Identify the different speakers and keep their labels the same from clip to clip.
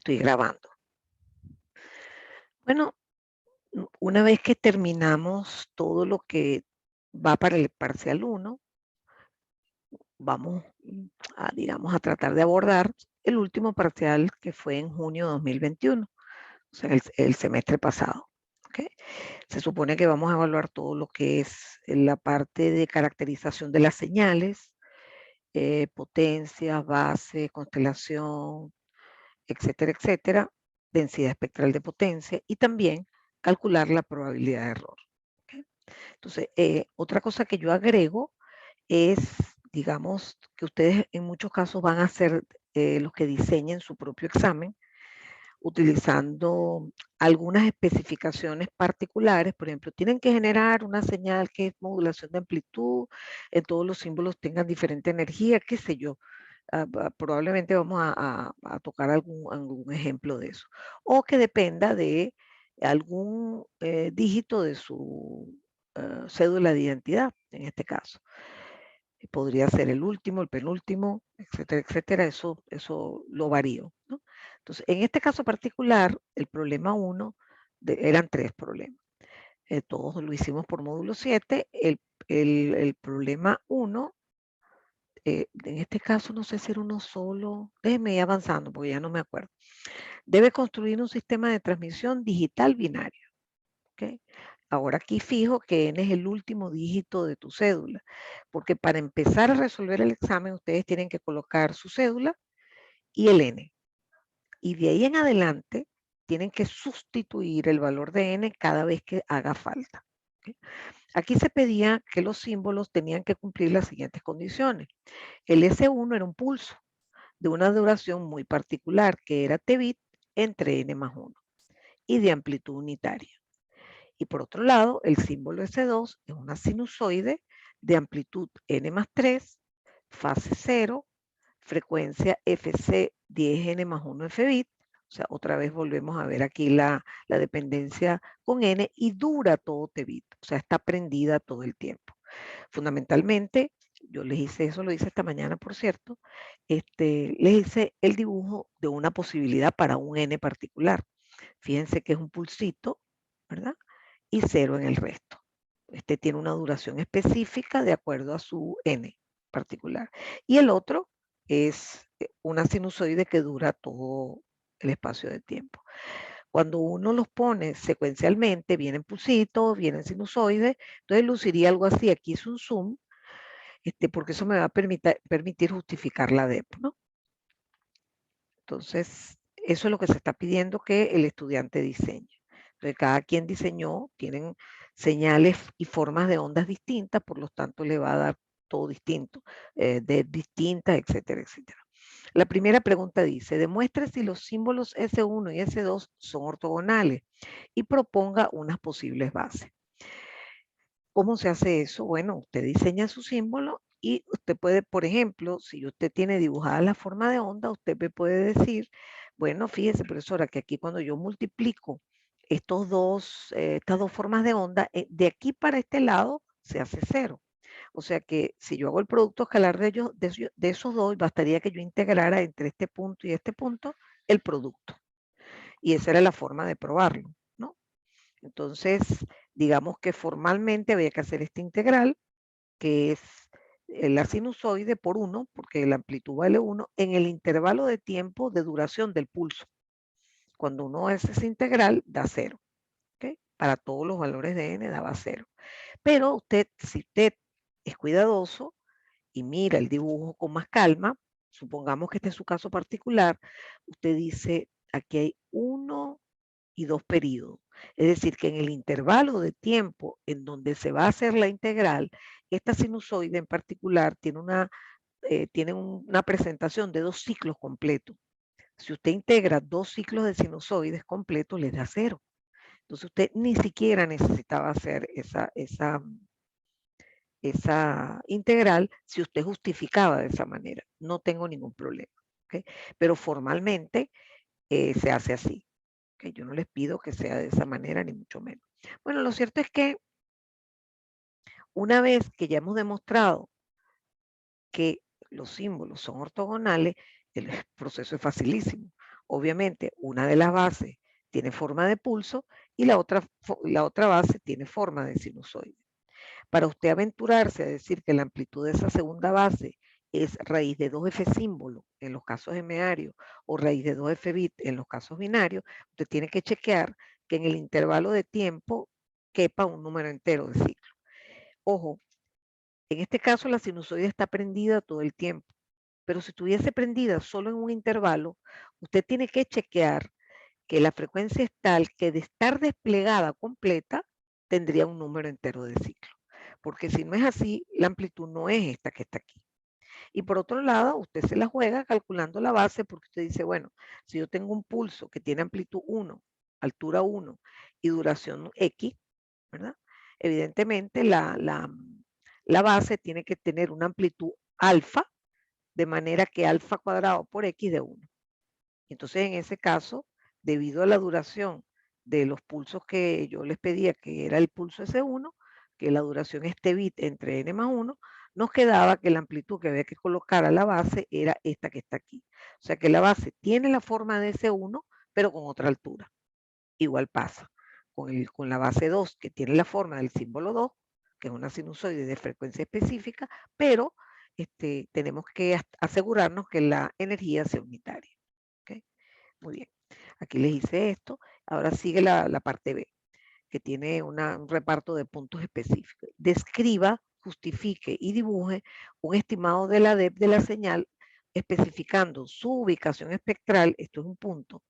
Speaker 1: Estoy grabando. Bueno, una vez que terminamos todo lo que va para el parcial 1, vamos digamos, a tratar de abordar el último parcial que fue en junio de 2021, o sea, el semestre pasado. ¿Okay? Se supone que vamos a evaluar todo lo que es la parte de caracterización de las señales, potencia, base, constelación, etcétera, etcétera, densidad espectral de potencia y también calcular la probabilidad de error. ¿Okay? Entonces, otra cosa que yo agrego es, digamos, que ustedes en muchos casos van a ser los que diseñen su propio examen utilizando algunas especificaciones particulares. Por ejemplo, tienen que generar una señal que es modulación de amplitud, en todos los símbolos tengan diferente energía, qué sé yo. Probablemente vamos a tocar algún ejemplo de eso. O que dependa de algún dígito de su cédula de identidad, en este caso. Podría ser el último, el penúltimo, etcétera, etcétera. Eso lo varío, ¿no? Entonces, en este caso particular, el problema 1, eran 3 problemas. Todos lo hicimos por módulo 7. El problema 1, en este caso no sé si era uno solo. Déjenme ir avanzando porque ya no me acuerdo. Debe construir un sistema de transmisión digital binario. ¿Okay? Ahora aquí fijo que N es el último dígito de tu cédula, porque para empezar a resolver el examen ustedes tienen que colocar su cédula y el N. Y de ahí en adelante tienen que sustituir el valor de N cada vez que haga falta. ¿Okay? Aquí se pedía que los símbolos tenían que cumplir las siguientes condiciones. El S1 era un pulso de una duración muy particular, que era T bit entre N más 1 y de amplitud unitaria. Y por otro lado, el símbolo S2 es una sinusoide de amplitud N más 3, fase 0, frecuencia FC 10N más 1 F bit. O sea, otra vez volvemos a ver aquí la dependencia con N y dura todo T bit. O sea, está prendida todo el tiempo. Fundamentalmente, yo les hice eso, lo hice esta mañana, por cierto, les hice el dibujo de una posibilidad para un N particular. Fíjense que es un pulsito, ¿verdad? Y 0 en el resto. Este tiene una duración específica de acuerdo a su N particular. Y el otro es una sinusoide que dura todo el espacio de tiempo. Cuando uno los pone secuencialmente, vienen pulsitos, vienen sinusoides, entonces luciría algo así. Aquí es un zoom, porque eso me va a permitir justificar la DEP, ¿no? Entonces, eso es lo que se está pidiendo que el estudiante diseñe. Entonces, cada quien diseñó, tienen señales y formas de ondas distintas, por lo tanto le va a dar todo distinto, de distintas, etcétera, etcétera. La primera pregunta dice, demuestre si los símbolos S1 y S2 son ortogonales y proponga unas posibles bases. ¿Cómo se hace eso? Bueno, usted diseña su símbolo y usted puede, por ejemplo, si usted tiene dibujada la forma de onda, usted me puede decir, bueno, fíjese, profesora, que aquí cuando yo multiplico estas dos formas de onda, de aquí para este lado se hace 0. O sea que si yo hago el producto escalar de esos dos, bastaría que yo integrara entre este punto y este punto el producto. Y esa era la forma de probarlo, ¿no? Entonces, digamos que formalmente había que hacer esta integral, que es la sinusoide por 1, porque la amplitud vale 1, en el intervalo de tiempo de duración del pulso. Cuando uno hace esa integral, da 0. ¿Okay? Para todos los valores de n daba 0. Pero si usted es cuidadoso y mira el dibujo con más calma, supongamos que este es su caso particular, usted dice, aquí hay 1 y 2 periodos. Es decir, que en el intervalo de tiempo en donde se va a hacer la integral, esta sinusoide en particular tiene una presentación de 2 ciclos completos. Si usted integra 2 ciclos de sinusoides completos, le da 0. Entonces usted ni siquiera necesitaba hacer esa integral si usted justificaba de esa manera. No tengo ningún problema. ¿Okay? Pero formalmente se hace así. Que yo no les pido que sea de esa manera, ni mucho menos. Bueno, lo cierto es que una vez que ya hemos demostrado que los símbolos son ortogonales, el proceso es facilísimo. obviamente una de las bases tiene forma de pulso y la otra base tiene forma de sinusoide. Para usted aventurarse a decir que la amplitud de esa segunda base es raíz de 2f símbolo en los casos hemarios o raíz de 2f bit en los casos binarios, usted tiene que chequear que en el intervalo de tiempo quepa un número entero de ciclo. Ojo, en este caso la sinusoide está prendida todo el tiempo, pero si estuviese prendida solo en un intervalo, usted tiene que chequear que la frecuencia es tal que de estar desplegada completa tendría un número entero de ciclo. Porque si no es así, la amplitud no es esta que está aquí. Y por otro lado, usted se la juega calculando la base porque usted dice, bueno, si yo tengo un pulso que tiene amplitud 1, altura 1 y duración X, ¿verdad? Evidentemente la base tiene que tener una amplitud alfa, de manera que alfa cuadrado por X de 1. Entonces, en ese caso, debido a la duración de los pulsos que yo les pedía, que era el pulso S1, que la duración este bit entre n más 1, nos quedaba que la amplitud que había que colocar a la base era esta que está aquí. O sea que la base tiene la forma de S1, pero con otra altura. Igual pasa con la base 2, que tiene la forma del símbolo 2, que es una sinusoide de frecuencia específica, pero tenemos que asegurarnos que la energía sea unitaria. ¿Okay? Muy bien. Aquí les hice esto. Ahora sigue la parte B, que tiene un reparto de puntos específicos. Describa, justifique y dibuje un estimado de la depth de la señal, especificando su ubicación espectral, esto es un punto,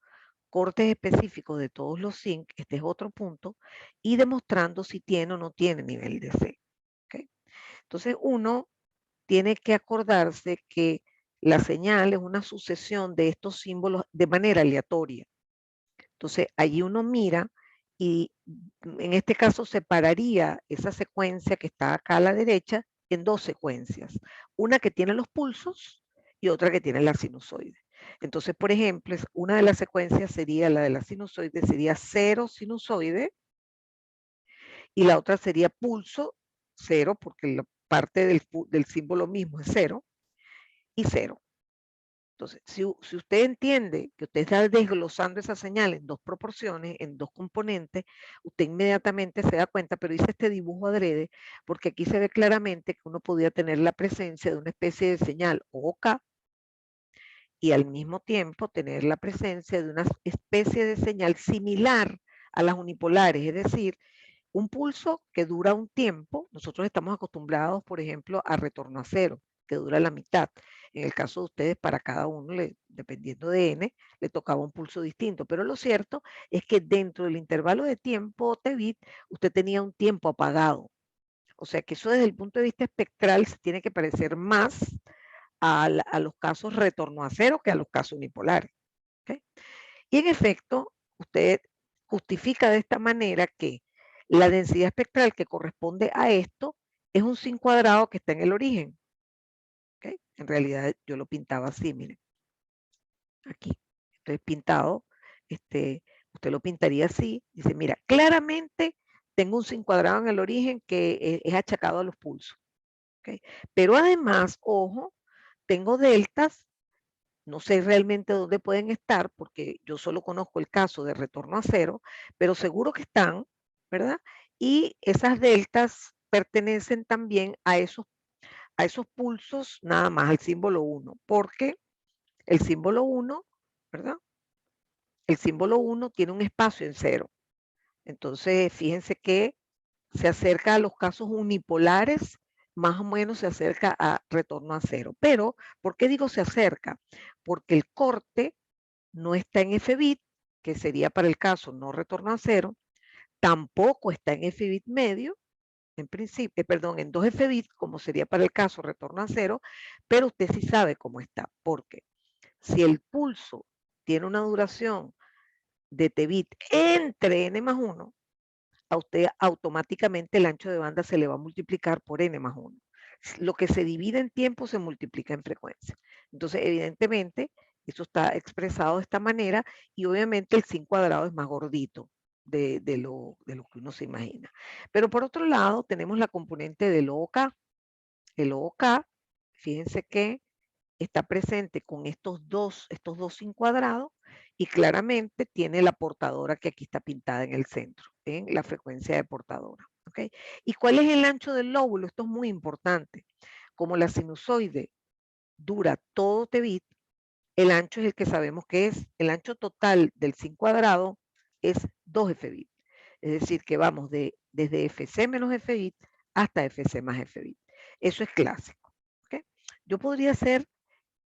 Speaker 1: cortes específicos de todos los zinc, este es otro punto, y demostrando si tiene o no tiene nivel de C. ¿Okay? Entonces, uno tiene que acordarse que la señal es una sucesión de estos símbolos de manera aleatoria. Entonces, allí uno mira y en este caso separaría esa secuencia que está acá a la derecha en dos secuencias. Una que tiene los pulsos y otra que tiene la sinusoide. Entonces, por ejemplo, una de las secuencias sería la de la sinusoide, sería 0 sinusoide, y la otra sería pulso 0, porque la parte del símbolo mismo es 0, y 0. Entonces, si usted entiende que usted está desglosando esa señal en dos proporciones, en dos componentes, usted inmediatamente se da cuenta, pero hice este dibujo adrede, porque aquí se ve claramente que uno podía tener la presencia de una especie de señal OK y al mismo tiempo tener la presencia de una especie de señal similar a las unipolares, es decir, un pulso que dura un tiempo. Nosotros estamos acostumbrados, por ejemplo, a retorno a cero, que dura la mitad. En el caso de ustedes, para cada uno, dependiendo de n, le tocaba un pulso distinto. Pero lo cierto es que dentro del intervalo de tiempo T-bit, usted tenía un tiempo apagado. O sea que eso desde el punto de vista espectral se tiene que parecer más a los casos retorno a cero que a los casos unipolares. ¿Okay? Y en efecto, usted justifica de esta manera que la densidad espectral que corresponde a esto es un sin cuadrado que está en el origen. ¿Okay? En realidad yo lo pintaba así, miren. Aquí. Entonces pintado, usted lo pintaría así. Dice, mira, claramente tengo un sin cuadrado en el origen que es achacado a los pulsos. ¿Okay? Pero además, ojo, tengo deltas. No sé realmente dónde pueden estar porque yo solo conozco el caso de retorno a cero, pero seguro que están, ¿verdad? Y esas deltas pertenecen también a esos pulsos nada más, al símbolo 1, porque el símbolo 1, ¿verdad? El símbolo 1 tiene un espacio en cero. Entonces, fíjense que se acerca a los casos unipolares, más o menos se acerca a retorno a cero. Pero, ¿por qué digo se acerca? Porque el corte no está en F-bit, que sería para el caso no retorno a cero, tampoco está en F-bit medio, en principio, perdón, en 2 F-bit, como sería para el caso retorno a cero, pero usted sí sabe cómo está, porque si el pulso tiene una duración de T-bit entre n más 1, a usted automáticamente el ancho de banda se le va a multiplicar por n más 1. Lo que se divide en tiempo se multiplica en frecuencia. Entonces, evidentemente, eso está expresado de esta manera y obviamente el sin cuadrado es más gordito de lo que uno se imagina. Pero por otro lado, tenemos la componente del OK. El OK, fíjense que está presente con estos dos sin cuadrado y claramente tiene la portadora que aquí está pintada en el centro, en la frecuencia de portadora. ¿Okay? ¿Y cuál es el ancho del lóbulo? Esto es muy importante. Como la sinusoide dura todo t bit, el ancho es el que sabemos que es. El ancho total del sin cuadrado es 2 f bit. Es decir, que vamos desde fc menos f bit hasta fc más f bit. Eso es clásico. ¿Okay? Yo podría ser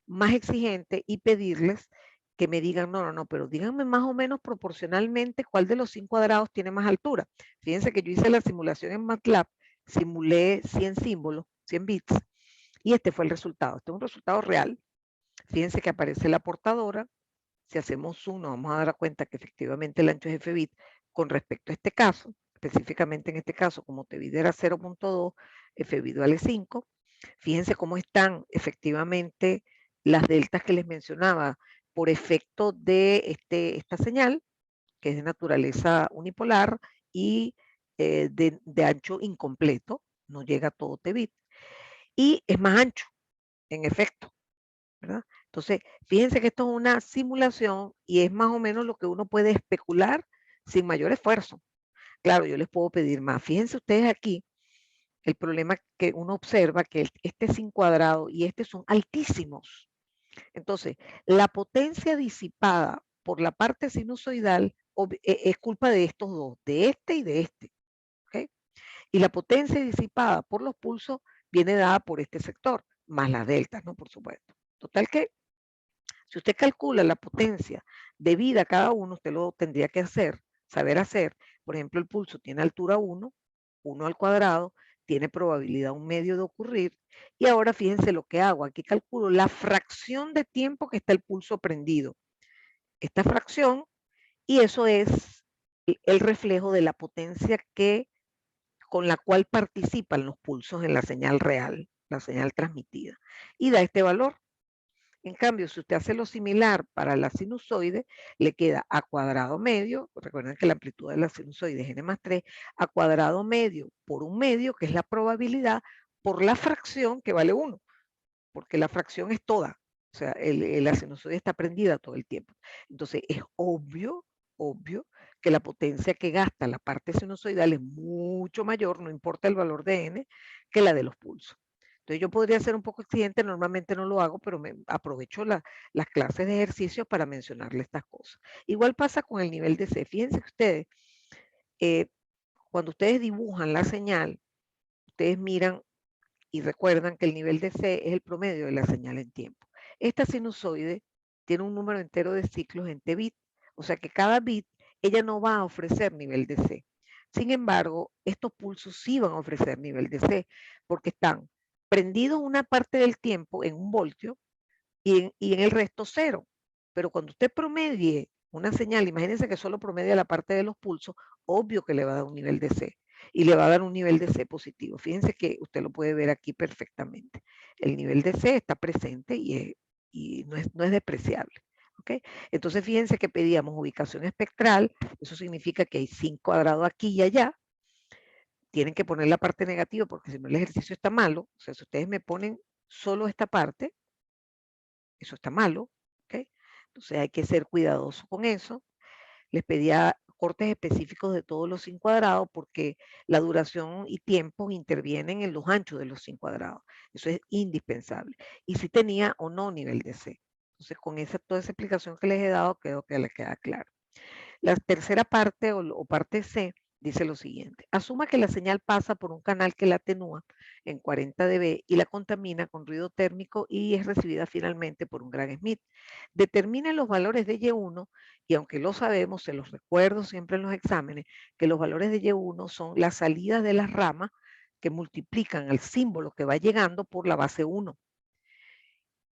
Speaker 1: más exigente y pedirles que me digan, no, pero díganme más o menos proporcionalmente cuál de los 5 cuadrados tiene más altura. Fíjense que yo hice la simulación en MATLAB, simulé 100 símbolos, 100 bits, y este fue el resultado. Este es un resultado real. Fíjense que aparece la portadora. Si hacemos zoom, nos vamos a dar cuenta que efectivamente el ancho es f bit con respecto a este caso. Específicamente en este caso, como t bit era 0.2, f bit vale 5. Fíjense cómo están efectivamente las deltas que les mencionaba por efecto de esta señal, que es de naturaleza unipolar y de ancho incompleto, no llega a todo t bit, y es más ancho, en efecto, ¿verdad? Entonces, fíjense que esto es una simulación y es más o menos lo que uno puede especular sin mayor esfuerzo. Claro, yo les puedo pedir más. Fíjense ustedes aquí, el problema que uno observa que este sin cuadrado y este son altísimos. Entonces, la potencia disipada por la parte sinusoidal es culpa de estos dos, de este y de este. ¿Okay? Y la potencia disipada por los pulsos viene dada por este sector, más las deltas, ¿no? Por supuesto. Total que, si usted calcula la potencia debida a cada uno, usted lo tendría que saber hacer. Por ejemplo, el pulso tiene altura 1, 1 al cuadrado, tiene probabilidad 1/2 de ocurrir. Y ahora fíjense lo que hago. Aquí calculo la fracción de tiempo que está el pulso prendido. Esta fracción, y eso es el reflejo de la potencia con la cual participan los pulsos en la señal real, la señal transmitida. Y da este valor. En cambio, si usted hace lo similar para la sinusoide, le queda a cuadrado medio, recuerden que la amplitud de la sinusoide es n+3, a cuadrado medio por 1/2, que es la probabilidad, por la fracción que vale 1, porque la fracción es toda, o sea, la sinusoide está prendida todo el tiempo. Entonces, es obvio que la potencia que gasta la parte sinusoidal es mucho mayor, no importa el valor de n, que la de los pulsos. Entonces yo podría ser un poco exigente, normalmente no lo hago, pero aprovecho las clases de ejercicio para mencionarle estas cosas. Igual pasa con el nivel de C. Fíjense que ustedes, cuando ustedes dibujan la señal, ustedes miran y recuerdan que el nivel de C es el promedio de la señal en tiempo. Esta sinusoide tiene un número entero de ciclos en T bit, o sea que cada bit ella no va a ofrecer nivel de C. Sin embargo, estos pulsos sí van a ofrecer nivel de C, porque están prendidos una parte del tiempo en 1 voltio y en el resto 0. Pero cuando usted promedie una señal, imagínense que solo promedia la parte de los pulsos, obvio que le va a dar un nivel de C y le va a dar un nivel de C positivo. Fíjense que usted lo puede ver aquí perfectamente. El nivel de C está presente y no es despreciable. ¿Okay? Entonces fíjense que pedíamos ubicación espectral, eso significa que hay 5 cuadrados aquí y allá. Tienen que poner la parte negativa porque si no el ejercicio está malo. O sea, si ustedes me ponen solo esta parte, eso está malo. ¿Okay? Entonces hay que ser cuidadoso con eso. Les pedía cortes específicos de todos los sin cuadrados porque la duración y tiempo intervienen en los anchos de los sin cuadrados. Eso es indispensable. Y si tenía o no nivel de C. Entonces, con toda esa explicación que les he dado, creo que les queda claro. La tercera parte o parte C dice lo siguiente. Asuma que la señal pasa por un canal que la atenúa en 40 dB y la contamina con ruido térmico y es recibida finalmente por un gran Smith. Determine los valores de Y1 y aunque lo sabemos, se los recuerdo siempre en los exámenes, que los valores de Y1 son las salidas de las ramas que multiplican al símbolo que va llegando por la base 1.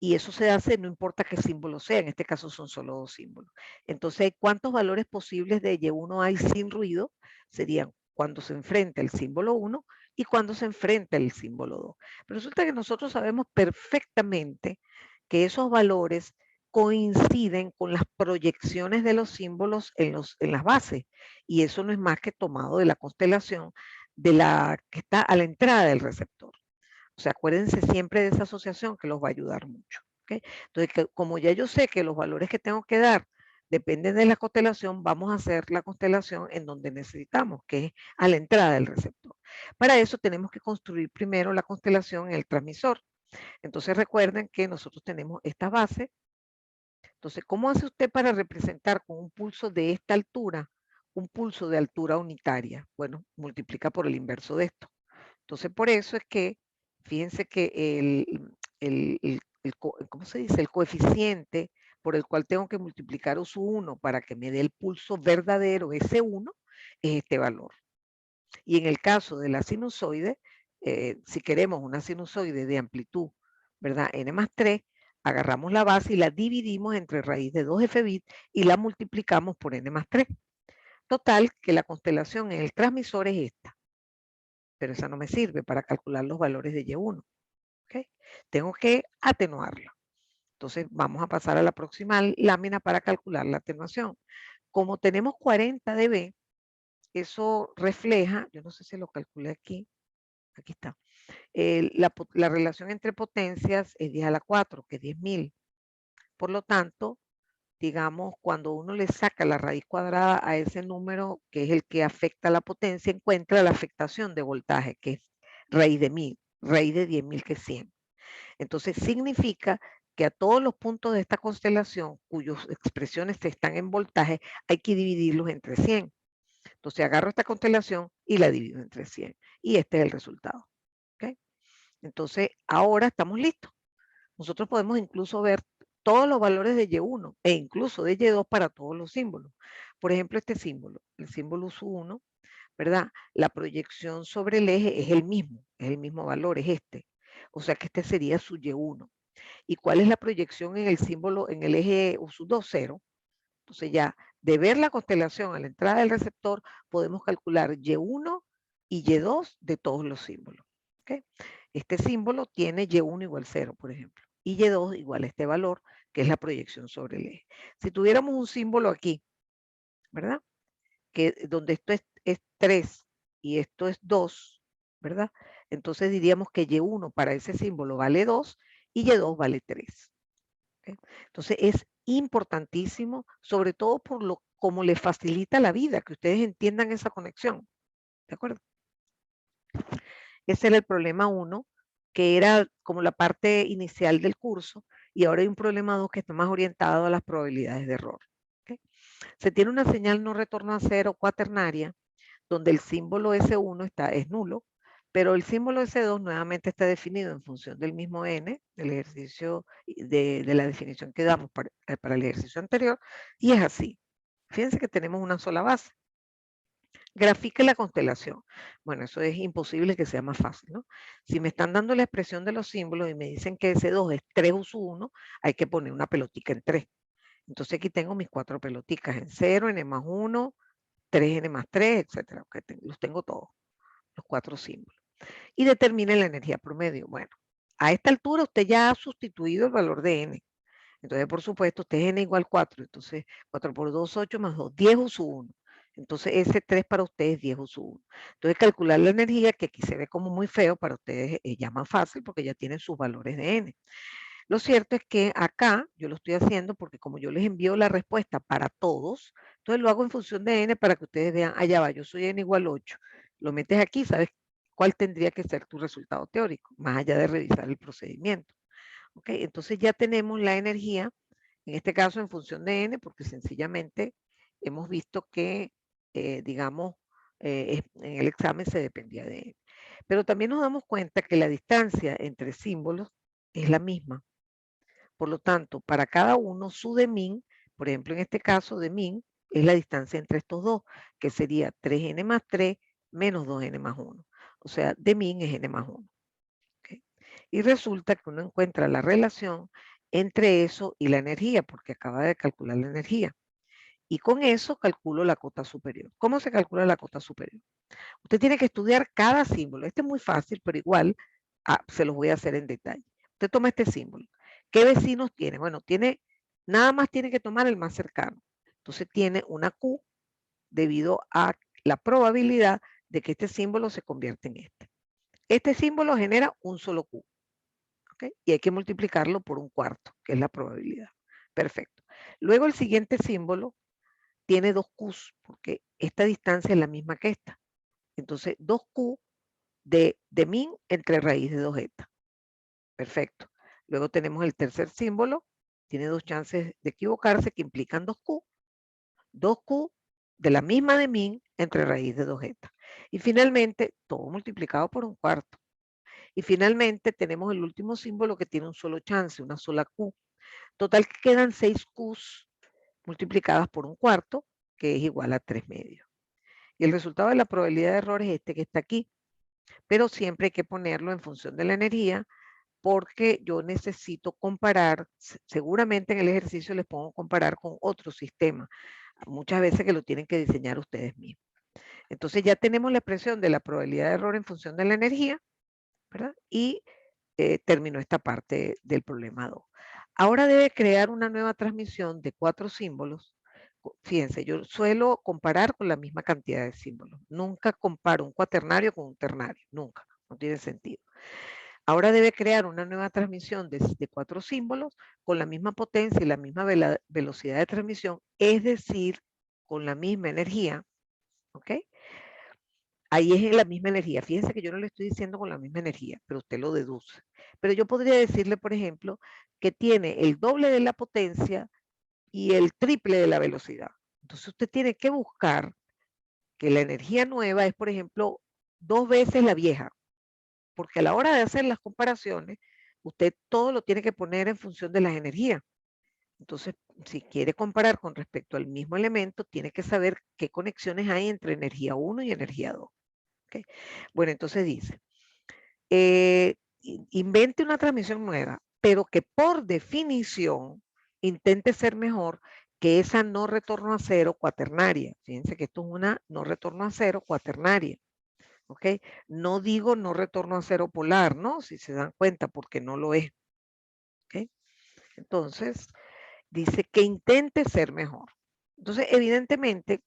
Speaker 1: Y eso se hace no importa qué símbolo sea, en este caso son solo 2 símbolos. Entonces, ¿cuántos valores posibles de Y1 hay sin ruido? Serían cuando se enfrenta el símbolo 1 y cuando se enfrenta el símbolo 2. Pero resulta que nosotros sabemos perfectamente que esos valores coinciden con las proyecciones de los símbolos en las bases. Y eso no es más que tomado de la constelación de la que está a la entrada del receptor. O sea, acuérdense siempre de esa asociación que los va a ayudar mucho. ¿Okay? Entonces, como ya yo sé que los valores que tengo que dar depende de la constelación, vamos a hacer la constelación en donde necesitamos, que es a la entrada del receptor. Para eso tenemos que construir primero la constelación en el transmisor. Entonces recuerden que nosotros tenemos esta base. Entonces, ¿cómo hace usted para representar con un pulso de esta altura un pulso de altura unitaria? Bueno, multiplica por el inverso de esto. Entonces, por eso es que, fíjense que ¿cómo se dice? El coeficiente por el cual tengo que multiplicar U1 para que me dé el pulso verdadero, ese 1, es este valor. Y en el caso de la sinusoide, si queremos una sinusoide de amplitud, ¿verdad? N más 3, agarramos la base y la dividimos entre raíz de 2f bit y la multiplicamos por N más 3. Total, que la constelación en el transmisor es esta, pero esa no me sirve para calcular los valores de Y1. ¿Okay? Tengo que atenuarla. Entonces vamos a pasar a la próxima lámina para calcular la atenuación. Como tenemos 40 dB, eso refleja, yo no sé si lo calculé aquí está, la relación entre potencias es 10 a la 4, que es 10.000. Por lo tanto, digamos, cuando uno le saca la raíz cuadrada a ese número, que es el que afecta la potencia, encuentra la afectación de voltaje, que es raíz de 1000, raíz de 10.000, que es 100. Entonces, significa que a todos los puntos de esta constelación, cuyas expresiones están en voltaje, hay que dividirlos entre 100. Entonces, agarro esta constelación y la divido entre 100. Y este es el resultado. ¿Okay? Entonces, ahora estamos listos. Nosotros podemos incluso ver todos los valores de Y1 e incluso de Y2 para todos los símbolos. Por ejemplo, este símbolo, el símbolo U1, ¿verdad? La proyección sobre el eje es el mismo valor, es este. O sea que este sería su Y1. ¿Y cuál es la proyección en el símbolo, en el eje U2? 0. Entonces ya, de ver la constelación a la entrada del receptor, podemos calcular Y1 y Y2 de todos los símbolos. ¿Okay? Este símbolo tiene Y1 igual 0, por ejemplo, y Y2 igual a este valor, que es la proyección sobre el eje. Si tuviéramos un símbolo aquí, ¿verdad? Que donde esto es 3 y esto es 2, ¿verdad? Entonces diríamos que Y1 para ese símbolo vale 2 y Y2 vale 3. ¿Okay? Entonces es importantísimo, sobre todo por lo como le facilita la vida, que ustedes entiendan esa conexión. ¿De acuerdo? Ese era el problema 1, que era como la parte inicial del curso, y ahora hay un problema 2 que está más orientado a las probabilidades de error. ¿Okay? Se tiene una señal no retorno a cero cuaternaria, donde el símbolo S1 es nulo, pero el símbolo S2 nuevamente está definido en función del mismo N, del ejercicio, de la definición que damos para el ejercicio anterior, y es así. Fíjense que tenemos una sola base. Grafique la constelación. Bueno, eso es imposible que sea más fácil, ¿no? Si me están dando la expresión de los símbolos y me dicen que S2 es 3 U1, hay que poner una pelotica en 3. Entonces aquí tengo mis 4 peloticas en 0, N más 1, 3N más 3, etcétera. Los tengo todos, los 4 símbolos. Y determine la energía promedio. Bueno, a esta altura usted ya ha sustituido el valor de N. Entonces, por supuesto, usted es N igual 4. Entonces, 4 por 2, 8 más 2, 10 U1. Entonces, ese 3 para ustedes es 10 U1. Entonces, calcular la energía, que aquí se ve como muy feo, para ustedes es ya más fácil porque ya tienen sus valores de N. Lo cierto es que acá yo lo estoy haciendo porque como yo les envío la respuesta para todos, entonces lo hago en función de N para que ustedes vean, allá va, yo soy N igual 8. Lo metes aquí, sabes cuál tendría que ser tu resultado teórico, más allá de revisar el procedimiento. ¿Ok? Entonces ya tenemos la energía, en este caso en función de N, porque sencillamente hemos visto que, digamos, en el examen se dependía de N. Pero también nos damos cuenta que la distancia entre símbolos es la misma. Por lo tanto, para cada uno, su de min, por ejemplo, en este caso de min, es la distancia entre estos dos, que sería 3n más 3 menos 2n más 1. O sea, de min es n más 1. ¿Okay? Y resulta que uno encuentra la relación entre eso y la energía, porque acaba de calcular la energía. Y con eso calculo la cota superior. ¿Cómo se calcula la cota superior? Usted tiene que estudiar cada símbolo. Este es muy fácil, pero igual se los voy a hacer en detalle. Usted toma este símbolo. ¿Qué vecinos tiene? Bueno, nada más tiene que tomar el más cercano. Entonces tiene una Q debido a la probabilidad de que este símbolo se convierta en este. Este símbolo genera un solo Q. ¿Okay? Y hay que multiplicarlo por un cuarto, que es la probabilidad. Perfecto. Luego el siguiente símbolo tiene 2Qs, porque esta distancia es la misma que esta. Entonces, 2Q de min entre raíz de 2eta. Perfecto. Luego tenemos el tercer símbolo, tiene 2 chances de equivocarse que implican 2Q. 2Q de la misma de min entre raíz de 2eta. Y finalmente, todo multiplicado por 1/4. Y finalmente tenemos el último símbolo que tiene un solo chance, una sola Q. Total que quedan 6 Qs multiplicadas por 1/4, que es igual a 3/2. Y el resultado de la probabilidad de error es este que está aquí. Pero siempre hay que ponerlo en función de la energía, porque yo necesito comparar, seguramente en el ejercicio les pongo comparar con otro sistema, muchas veces que lo tienen que diseñar ustedes mismos. Entonces ya tenemos la expresión de la probabilidad de error en función de la energía, ¿verdad? Y terminó esta parte del problema 2. Ahora debe crear una nueva transmisión de 4 símbolos. Fíjense, yo suelo comparar con la misma cantidad de símbolos. Nunca comparo un cuaternario con un ternario, nunca, no tiene sentido. Ahora debe crear una nueva transmisión de 4 símbolos con la misma potencia y la misma velocidad de transmisión, es decir, con la misma energía, ¿ok? Ahí es en la misma energía. Fíjense que yo no le estoy diciendo con la misma energía, pero usted lo deduce. Pero yo podría decirle, por ejemplo, que tiene el doble de la potencia y el triple de la velocidad. Entonces usted tiene que buscar que la energía nueva es, por ejemplo, 2 veces la vieja, porque a la hora de hacer las comparaciones, usted todo lo tiene que poner en función de las energías. Entonces, si quiere comparar con respecto al mismo elemento, tiene que saber qué conexiones hay entre energía 1 y energía 2. ¿Okay? Bueno, entonces dice, invente una transmisión nueva, pero que por definición intente ser mejor que esa no retorno a cero cuaternaria. Fíjense que esto es una no retorno a cero cuaternaria. ¿Ok? No digo no retorno a cero polar, ¿no? Si se dan cuenta, porque no lo es. ¿Ok? Entonces, dice que intente ser mejor. Entonces, evidentemente,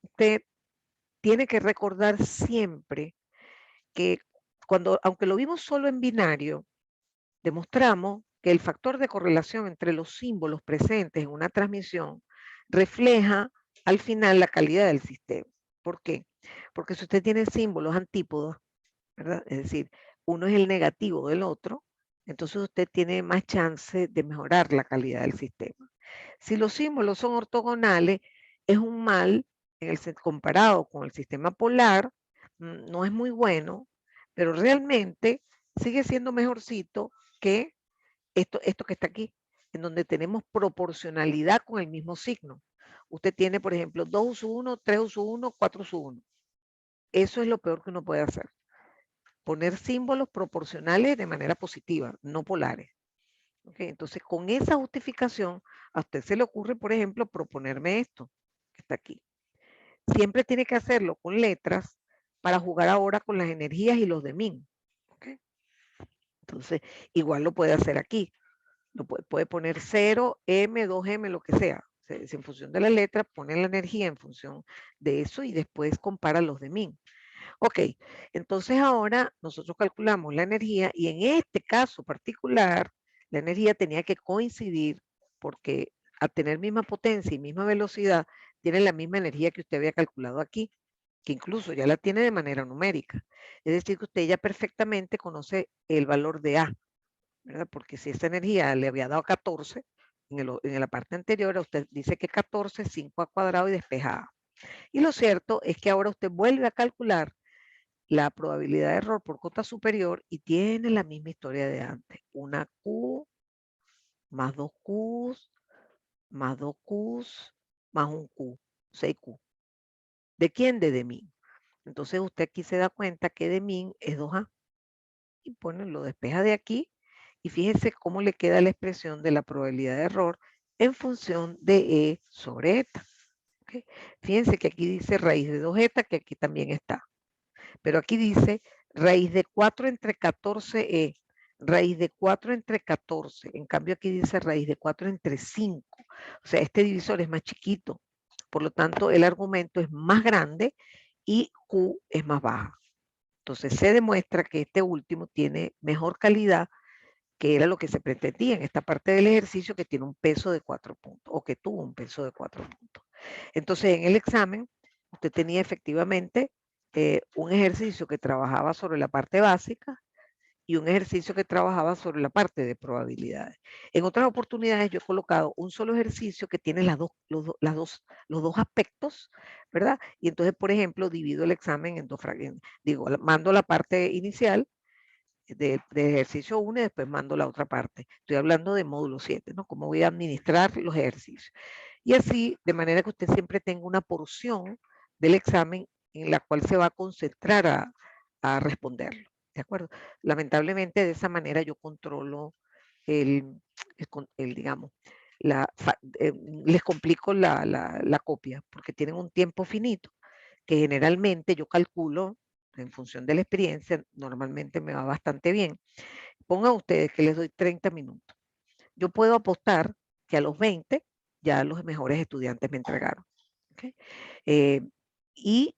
Speaker 1: usted tiene que recordar siempre que aunque lo vimos solo en binario, demostramos que el factor de correlación entre los símbolos presentes en una transmisión refleja al final la calidad del sistema. ¿Por qué? Porque si usted tiene símbolos antípodos, ¿verdad? Es decir, uno es el negativo del otro, entonces usted tiene más chance de mejorar la calidad del sistema. Si los símbolos son ortogonales, es un mal comparado con el sistema polar, no es muy bueno, pero realmente sigue siendo mejorcito que esto que está aquí, en donde tenemos proporcionalidad con el mismo signo. Usted tiene, por ejemplo, 2U1, 3U1, 4U1. Eso es lo peor que uno puede hacer. Poner símbolos proporcionales de manera positiva, no polares. ¿Okay? Entonces, con esa justificación, a usted se le ocurre, por ejemplo, proponerme esto, que está aquí. Siempre tiene que hacerlo con letras para jugar ahora con las energías y los de min. ¿Okay? Entonces, igual lo puede hacer aquí. Lo puede poner 0, M, 2M, lo que sea. En función de la letra, pone la energía en función de eso y después compara los de min. Ok, entonces ahora nosotros calculamos la energía y en este caso particular, la energía tenía que coincidir porque al tener misma potencia y misma velocidad, tiene la misma energía que usted había calculado aquí, que incluso ya la tiene de manera numérica. Es decir, que usted ya perfectamente conoce el valor de A, ¿verdad? Porque si esa energía le había dado 14, en la parte anterior usted dice que 14, 5A² y despeja A. Y lo cierto es que ahora usted vuelve a calcular la probabilidad de error por cota superior y tiene la misma historia de antes. Una Q más 2Qs más 2Qs más un Q, 6Q. ¿De quién? De min. Entonces usted aquí se da cuenta que de min es 2A. Y pone, lo despeja de aquí y fíjese cómo le queda la expresión de la probabilidad de error en función de E sobre eta. ¿Okay? Fíjense que aquí dice raíz de 2eta, que aquí también está. Pero aquí dice raíz de 4 entre 14e, raíz de 4 entre 14. En cambio aquí dice raíz de 4 entre 5. O sea, este divisor es más chiquito. Por lo tanto, el argumento es más grande y Q es más baja. Entonces se demuestra que este último tiene mejor calidad que era lo que se pretendía en esta parte del ejercicio, que tiene un peso de 4 puntos, o que tuvo un peso de 4 puntos. Entonces, en el examen, usted tenía efectivamente un ejercicio que trabajaba sobre la parte básica y un ejercicio que trabajaba sobre la parte de probabilidades. En otras oportunidades yo he colocado un solo ejercicio que tiene los dos aspectos, ¿verdad? Y entonces, por ejemplo, divido el examen en dos fragmentos. Digo, mando la parte inicial de ejercicio 1 y después mando la otra parte. Estoy hablando de módulo 7, ¿no? Cómo voy a administrar los ejercicios. Y así, de manera que usted siempre tenga una porción del examen en la cual se va a concentrar a responderlo. ¿De acuerdo? Lamentablemente, de esa manera yo controlo digamos, les complico la copia, porque tienen un tiempo finito, que generalmente yo calculo, en función de la experiencia, normalmente me va bastante bien. Pongan ustedes que les doy 30 minutos. Yo puedo apostar que a los 20 ya los mejores estudiantes me entregaron. ¿Okay? Y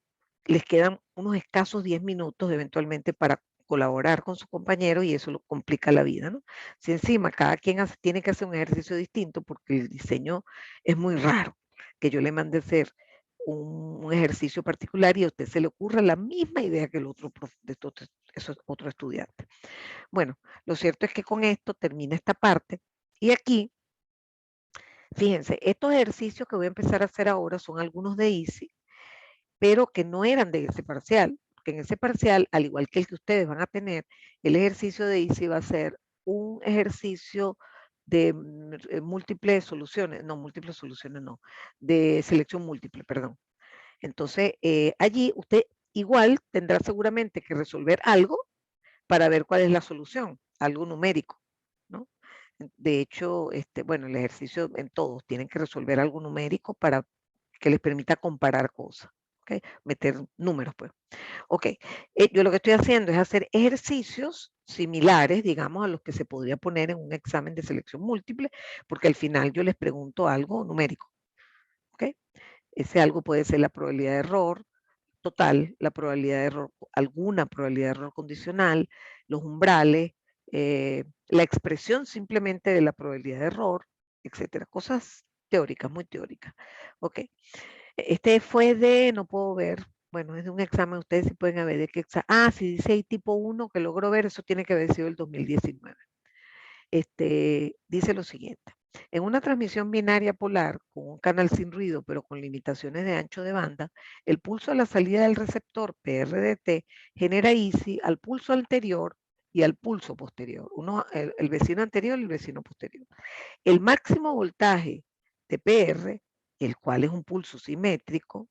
Speaker 1: les quedan unos escasos 10 minutos eventualmente para colaborar con sus compañeros y eso lo complica la vida, ¿no? Si encima cada quien tiene que hacer un ejercicio distinto porque el diseño es muy raro, que yo le mande hacer un ejercicio particular y a usted se le ocurra la misma idea que el otro, esos otro estudiante. Bueno, lo cierto es que con esto termina esta parte y aquí, fíjense, estos ejercicios que voy a empezar a hacer ahora son algunos de Easy, pero que no eran de ese parcial, porque en ese parcial, al igual que el que ustedes van a tener, el ejercicio de Easy va a ser un ejercicio de múltiples soluciones, no, de selección múltiple, perdón. Entonces, allí usted igual tendrá seguramente que resolver algo para ver cuál es la solución, algo numérico, ¿no? De hecho, bueno, el ejercicio en todos tienen que resolver algo numérico para que les permita comparar cosas, ¿ok? Meter números, pues. Ok, yo lo que estoy haciendo es hacer ejercicios similares, digamos, a los que se podría poner en un examen de selección múltiple, porque al final yo les pregunto algo numérico, ¿ok? Ese algo puede ser la probabilidad de error total, la probabilidad de error, alguna probabilidad de error condicional, los umbrales, la expresión simplemente de la probabilidad de error, etcétera. Cosas teóricas, muy teóricas. Ok. Este fue no puedo ver, bueno, es de un examen, ustedes sí pueden ver de qué examen. Ah, si dice ahí tipo 1 que logro ver, eso tiene que haber sido el 2019. Dice lo siguiente. En una transmisión binaria polar con un canal sin ruido pero con limitaciones de ancho de banda, el pulso a la salida del receptor PRDT genera ISI al pulso anterior y al pulso posterior, el vecino anterior y el vecino posterior. El máximo voltaje de PR, el cual es un pulso simétrico,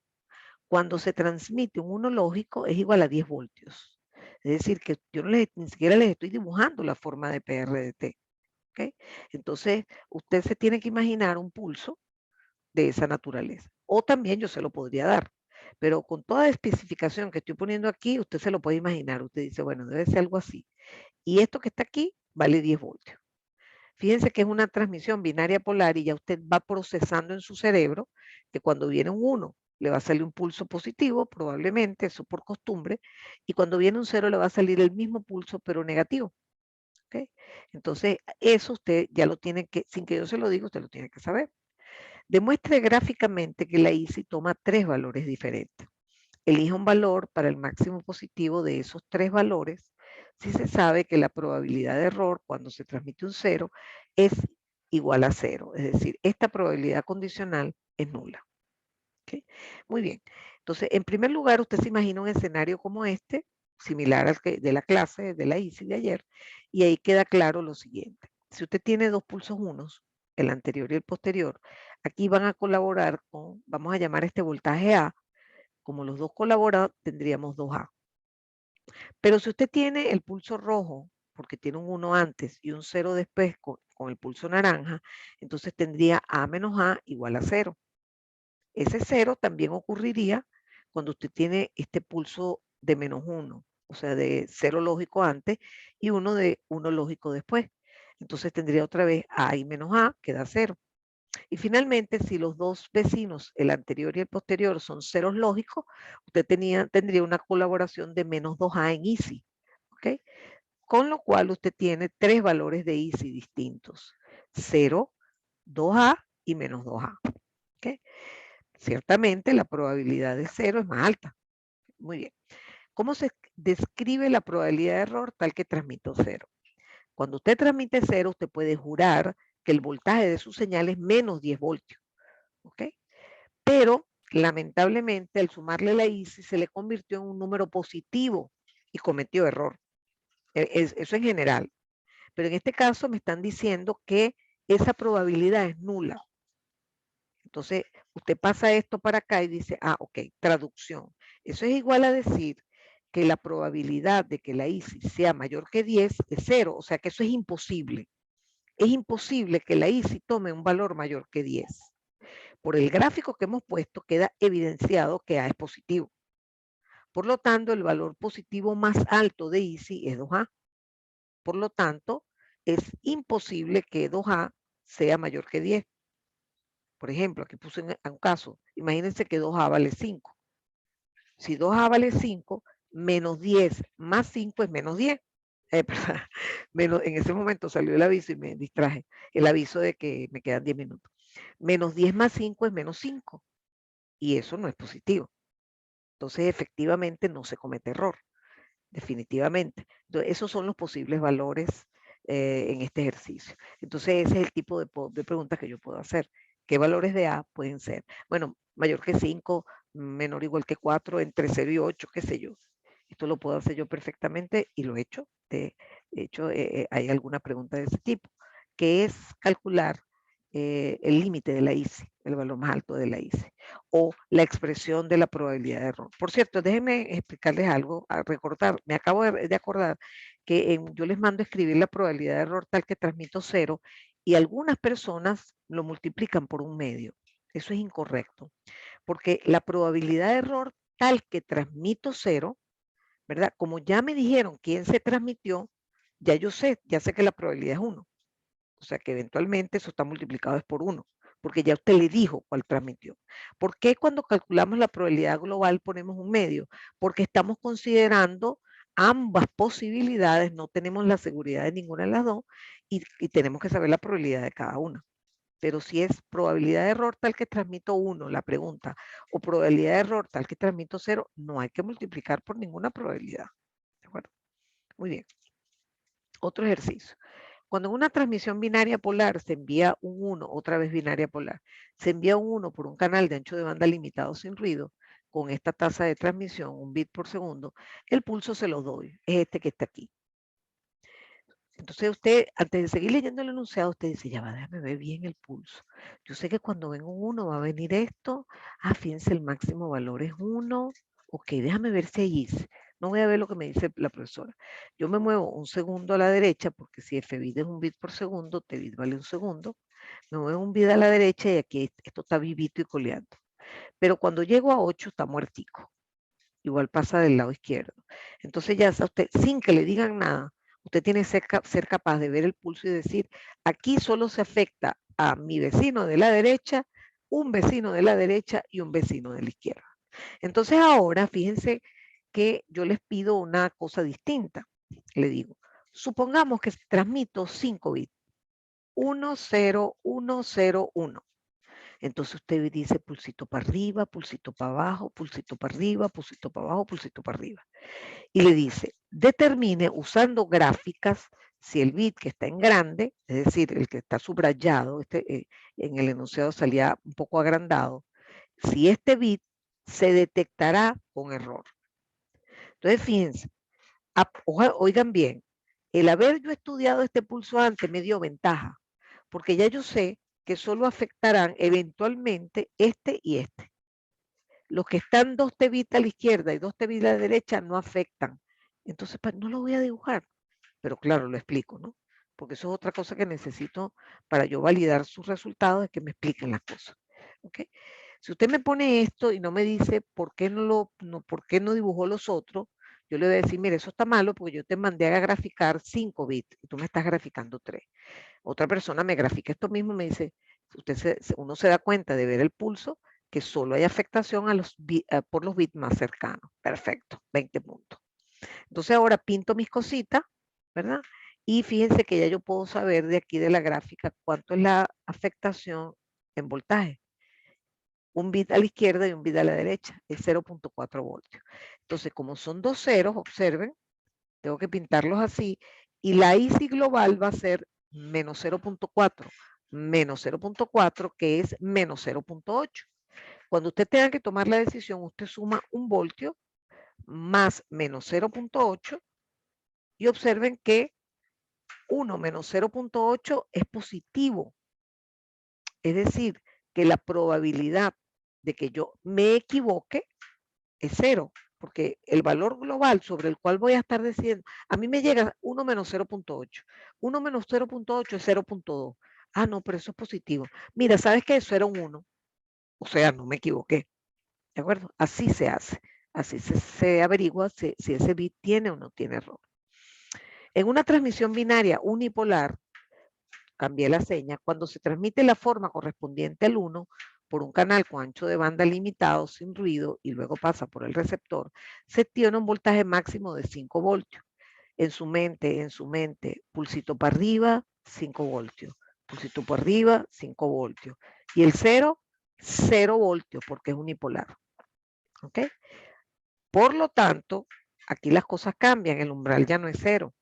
Speaker 1: cuando se transmite un uno lógico es igual a 10 voltios. Es decir, que yo ni siquiera les estoy dibujando la forma de PRDT. ¿Okay? Entonces, usted se tiene que imaginar un pulso de esa naturaleza. O también yo se lo podría dar. Pero con toda la especificación que estoy poniendo aquí, usted se lo puede imaginar. Usted dice, bueno, debe ser algo así. Y esto que está aquí vale 10 voltios. Fíjense que es una transmisión binaria polar y ya usted va procesando en su cerebro que cuando viene un 1 le va a salir un pulso positivo, probablemente, eso por costumbre, y cuando viene un 0 le va a salir el mismo pulso, pero negativo. ¿Okay? Entonces, eso usted ya lo tiene que, sin que yo se lo diga, usted lo tiene que saber. Demuestre gráficamente que la ISI toma 3 valores diferentes. Elija un valor para el máximo positivo de esos 3 valores si se sabe que la probabilidad de error cuando se transmite un 0 es igual a 0. Es decir, esta probabilidad condicional es nula. ¿Okay? Muy bien. Entonces, en primer lugar, usted se imagina un escenario como este, similar al que de la clase de la ISI de ayer, y ahí queda claro lo siguiente. Si usted tiene dos pulsos unos, el anterior y el posterior, aquí van a colaborar con, vamos a llamar este voltaje A, como los dos colaboran, tendríamos 2A. Pero si usted tiene el pulso rojo, porque tiene un 1 antes y un 0 después con el pulso naranja, entonces tendría A menos A igual a 0. Ese 0 también ocurriría cuando usted tiene este pulso de -1, o sea, de 0 lógico antes y 1 de 1 lógico después. Entonces tendría otra vez A y menos A, queda 0. Y finalmente, si los dos vecinos, el anterior y el posterior, son ceros lógicos, usted tendría una colaboración de -2A en ISI. ¿Okay? Con lo cual usted tiene 3 valores de ISI distintos. 0, 2A y menos 2A. ¿Okay? Ciertamente la probabilidad de 0 es más alta. Muy bien. ¿Cómo se describe la probabilidad de error tal que transmito 0? Cuando usted transmite 0, usted puede jurar que el voltaje de su señal es menos 10 voltios. ¿Ok? Pero, lamentablemente, al sumarle la ISI, se le convirtió en un número positivo y cometió error. Eso en general. Pero en este caso me están diciendo que esa probabilidad es nula. Entonces, usted pasa esto para acá y dice, ok, traducción. Eso es igual a decir que la probabilidad de que la ISI sea mayor que 10 es 0. O sea que eso es imposible. Es imposible que la ISI tome un valor mayor que 10. Por el gráfico que hemos puesto, queda evidenciado que A es positivo. Por lo tanto, el valor positivo más alto de ISI es 2A. Por lo tanto, es imposible que 2A sea mayor que 10. Por ejemplo, aquí puse un caso. Imagínense que 2A vale 5. Si 2A vale 5, menos 10 más 5 es menos 10. En ese momento salió el aviso y me distraje. El aviso de que me quedan 10 minutos. Menos 10 más 5 es menos 5. Y eso no es positivo. Entonces, efectivamente, no se comete error. Definitivamente. Entonces, esos son los posibles valores en este ejercicio. Entonces, ese es el tipo de preguntas que yo puedo hacer. ¿Qué valores de A pueden ser? Bueno, mayor que 5, menor o igual que 4, entre 0 y 8, qué sé yo. Esto lo puedo hacer yo perfectamente y lo he hecho. De hecho, hay alguna pregunta de ese tipo, que es calcular el límite de la ISI, el valor más alto de la ISI, o la expresión de la probabilidad de error. Por cierto, déjenme explicarles algo, me acabo de acordar que yo les mando a escribir la probabilidad de error tal que transmito 0 y algunas personas lo multiplican por 1/2. Eso es incorrecto, porque la probabilidad de error tal que transmito 0, ¿verdad? Como ya me dijeron quién se transmitió, ya sé que la probabilidad es 1. O sea que eventualmente eso está multiplicado es por 1, porque ya usted le dijo cuál transmitió. ¿Por qué cuando calculamos la probabilidad global ponemos 1/2? Porque estamos considerando ambas posibilidades, no tenemos la seguridad de ninguna de las dos y tenemos que saber la probabilidad de cada una. Pero si es probabilidad de error tal que transmito 1, la pregunta, o probabilidad de error tal que transmito 0, no hay que multiplicar por ninguna probabilidad. ¿De acuerdo? Muy bien. Otro ejercicio. Cuando en una transmisión binaria polar se envía un 1, otra vez binaria polar, se envía un 1 por un canal de ancho de banda limitado sin ruido, con esta tasa de transmisión, 1 bit por segundo, el pulso se lo doy, es este que está aquí. Entonces usted, antes de seguir leyendo el enunciado, usted dice, ya va, déjame ver bien el pulso. Yo sé que cuando venga un 1 va a venir esto. Fíjense, el máximo valor es 1. Ok, déjame ver si hay ISI. No voy a ver lo que me dice la profesora. Yo me muevo un segundo a la derecha, porque si f bit es 1 bit por segundo, t bit vale 1 segundo. Me muevo un bit a la derecha y aquí esto está vivito y coleando. Pero cuando llego a 8 está muertico. Igual pasa del lado izquierdo. Entonces ya usted, sin que le digan nada, usted tiene que ser capaz de ver el pulso y decir, aquí solo se afecta a mi vecino de la derecha, un vecino de la derecha y un vecino de la izquierda. Entonces ahora, fíjense que yo les pido una cosa distinta. Le digo, supongamos que transmito 5 bits. 1, 0, 1, 0, 1. Entonces usted dice pulsito para arriba, pulsito para abajo, pulsito para arriba, pulsito para abajo, pulsito para arriba. Y le dice, determine usando gráficas si el bit que está en grande, es decir, el que está subrayado, en el enunciado salía un poco agrandado, si este bit se detectará con error. Entonces, fíjense, oigan bien, el haber yo estudiado este pulso antes me dio ventaja, porque ya yo sé que solo afectarán eventualmente este y este. Los que están 2 bits a la izquierda y 2 bits a la derecha no afectan. Entonces, no lo voy a dibujar. Pero claro, lo explico, ¿no? Porque eso es otra cosa que necesito para yo validar sus resultados, es que me expliquen las cosas. ¿Ok? Si usted me pone esto y no me dice por qué por qué no dibujó los otros, yo le voy a decir, mire, eso está malo porque yo te mandé a graficar 5 bits y tú me estás graficando 3. Otra persona me grafica esto mismo y me dice, uno se da cuenta de ver el pulso que solo hay afectación por los bits más cercanos. Perfecto, 20 puntos. Entonces ahora pinto mis cositas, ¿verdad? Y fíjense que ya yo puedo saber de aquí de la gráfica cuánto es la afectación en voltaje. Un bit a la izquierda y un bit a la derecha, es 0.4 voltios. Entonces, como son dos ceros, observen, tengo que pintarlos así, y la IC global va a ser menos 0.4, menos 0.4, que es menos 0.8. Cuando usted tenga que tomar la decisión, usted suma un voltio más menos 0.8 y observen que 1 menos 0.8 es positivo. Es decir, que la probabilidad de que yo me equivoque es 0, porque el valor global sobre el cual voy a estar diciendo, a mí me llega 1 menos 0.8. 1 menos 0.8 es 0.2. Ah, no, pero eso es positivo. Mira, ¿sabes qué? Eso era un 1. O sea, no me equivoqué. ¿De acuerdo? Así se hace. Así se averigua si ese bit tiene o no tiene error. En una transmisión binaria unipolar, cambié la seña, cuando se transmite la forma correspondiente al 1 por un canal con ancho de banda limitado, sin ruido, y luego pasa por el receptor, se tiene un voltaje máximo de 5 voltios. En su mente, pulsito para arriba, 5 voltios. Pulsito para arriba, 5 voltios. Y el 0, 0 voltios, porque es unipolar. ¿Ok? Por lo tanto, aquí las cosas cambian, el umbral ya no es 0.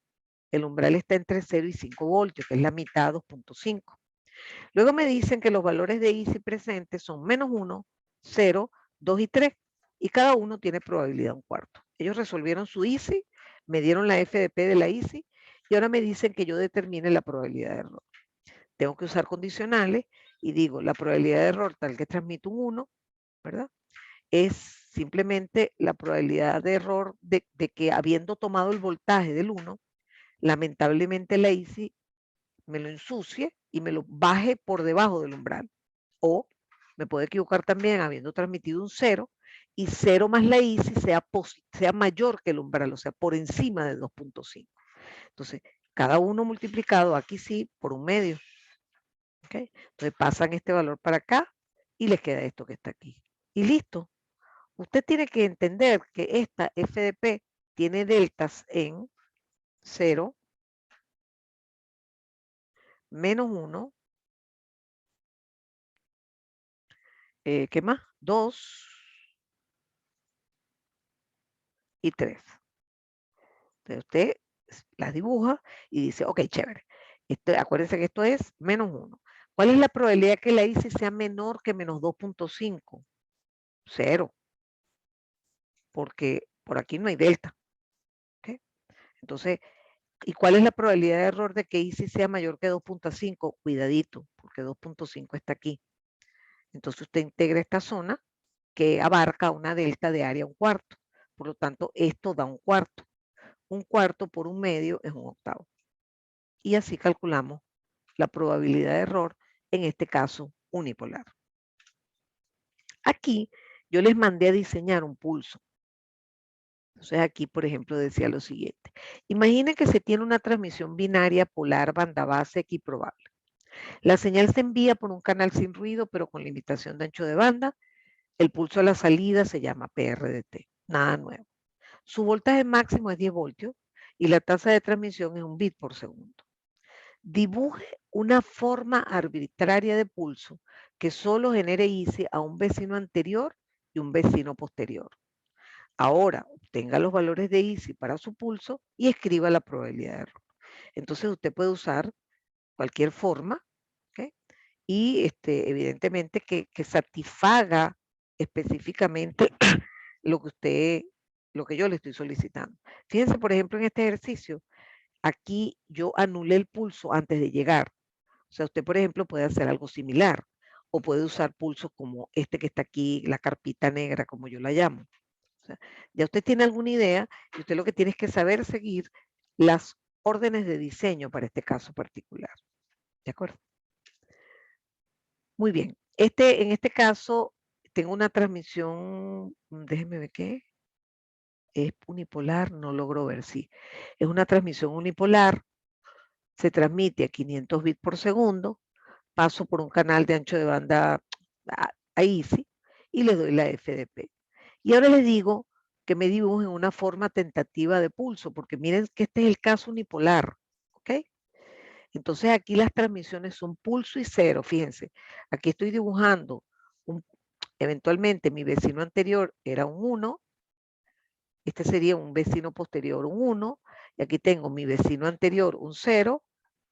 Speaker 1: El umbral está entre 0 y 5 voltios, que es la mitad, 2.5. Luego me dicen que los valores de IC presentes son menos 1, 0, 2 y 3. Y cada uno tiene probabilidad un cuarto. Ellos resolvieron su IC, me dieron la FDP de la IC y ahora me dicen que yo determine la probabilidad de error. Tengo que usar condicionales y digo, la probabilidad de error tal que transmite un 1, ¿verdad? Es simplemente la probabilidad de error de que habiendo tomado el voltaje del 1, lamentablemente la IC me lo ensucie y me lo baje por debajo del umbral. O me puedo equivocar también habiendo transmitido un 0 y 0 más la IC sea mayor que el umbral, o sea, por encima de 2.5. Entonces, cada uno multiplicado aquí sí por un medio. ¿Okay? Entonces pasan este valor para acá y les queda esto que está aquí. Y listo. Usted tiene que entender que esta FDP tiene deltas en 0, menos 1, ¿qué más? 2 y 3. Entonces usted las dibuja y dice, ok, chévere. Acuérdense que esto es menos 1. ¿Cuál es la probabilidad que la IC sea menor que menos 2.5? 0. Porque por aquí no hay delta. ¿Okay? Entonces, ¿y cuál es la probabilidad de error de que IC sea mayor que 2.5? Cuidadito, porque 2.5 está aquí. Entonces usted integra esta zona que abarca una delta de área un cuarto. Por lo tanto, esto da un cuarto. Un cuarto por un medio es un octavo. Y así calculamos la probabilidad de error, en este caso unipolar. Aquí yo les mandé a diseñar un pulso. Entonces aquí, por ejemplo, decía lo siguiente. Imaginen que se tiene una transmisión binaria polar banda base equiprobable. La señal se envía por un canal sin ruido, pero con limitación de ancho de banda. El pulso a la salida se llama PRDT. Nada nuevo. Su voltaje máximo es 10 voltios y la tasa de transmisión es 1 bit por segundo. Dibuje una forma arbitraria de pulso que solo genere IC a un vecino anterior y un vecino posterior. Ahora obtenga los valores de IC para su pulso y escriba la probabilidad de error. Entonces usted puede usar cualquier forma, ¿okay? Y evidentemente que satisfaga específicamente lo que yo le estoy solicitando. Fíjense, por ejemplo, en este ejercicio, aquí yo anulé el pulso antes de llegar. O sea, usted, por ejemplo, puede hacer algo similar o puede usar pulsos como este que está aquí, la carpita negra, como yo la llamo. O sea, ya usted tiene alguna idea y usted lo que tiene es que saber seguir las órdenes de diseño para este caso particular. ¿De acuerdo? Muy bien. En este caso, tengo una transmisión, déjenme ver qué. Es unipolar, no logro ver si. Es una transmisión unipolar, se transmite a 500 bits por segundo, paso por un canal de ancho de banda a IC y le doy la FDP. Y ahora les digo que me dibujen una forma tentativa de pulso, porque miren que este es el caso unipolar, ¿ok? Entonces aquí las transmisiones son pulso y cero, fíjense. Aquí estoy dibujando, eventualmente mi vecino anterior era un 1, este sería un vecino posterior un 1, y aquí tengo mi vecino anterior un 0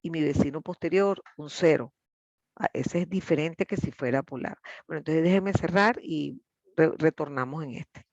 Speaker 1: y mi vecino posterior un 0. Ese es diferente que si fuera polar. Bueno, entonces déjenme cerrar y retornamos en este.